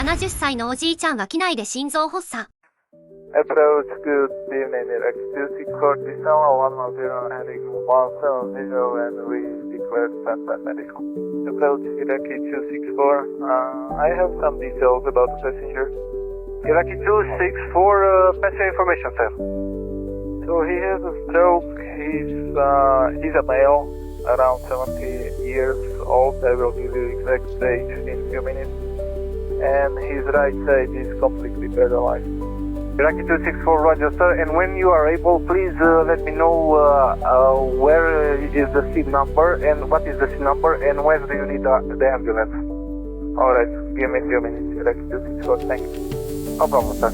70歳のおじいちゃんが機内で心臓発作。Approach good evening, Iraqi 264, this is 110 heading 170 and we declare standby medical. Approach Iraqi 264, I have some details about the passenger. Iraqi 264, passenger information, sir. So he has a stroke, he's a male, around 70 years old, I will give you exact age in a few minutes. And his right side is completely paralyzed. Iraqi 264, roger sir, and when you are able, please let me know where is the seat number and what is the seat number and when do you need the ambulance. Alright, give me a few minutes, Iraqi 264, thank you. No problem sir.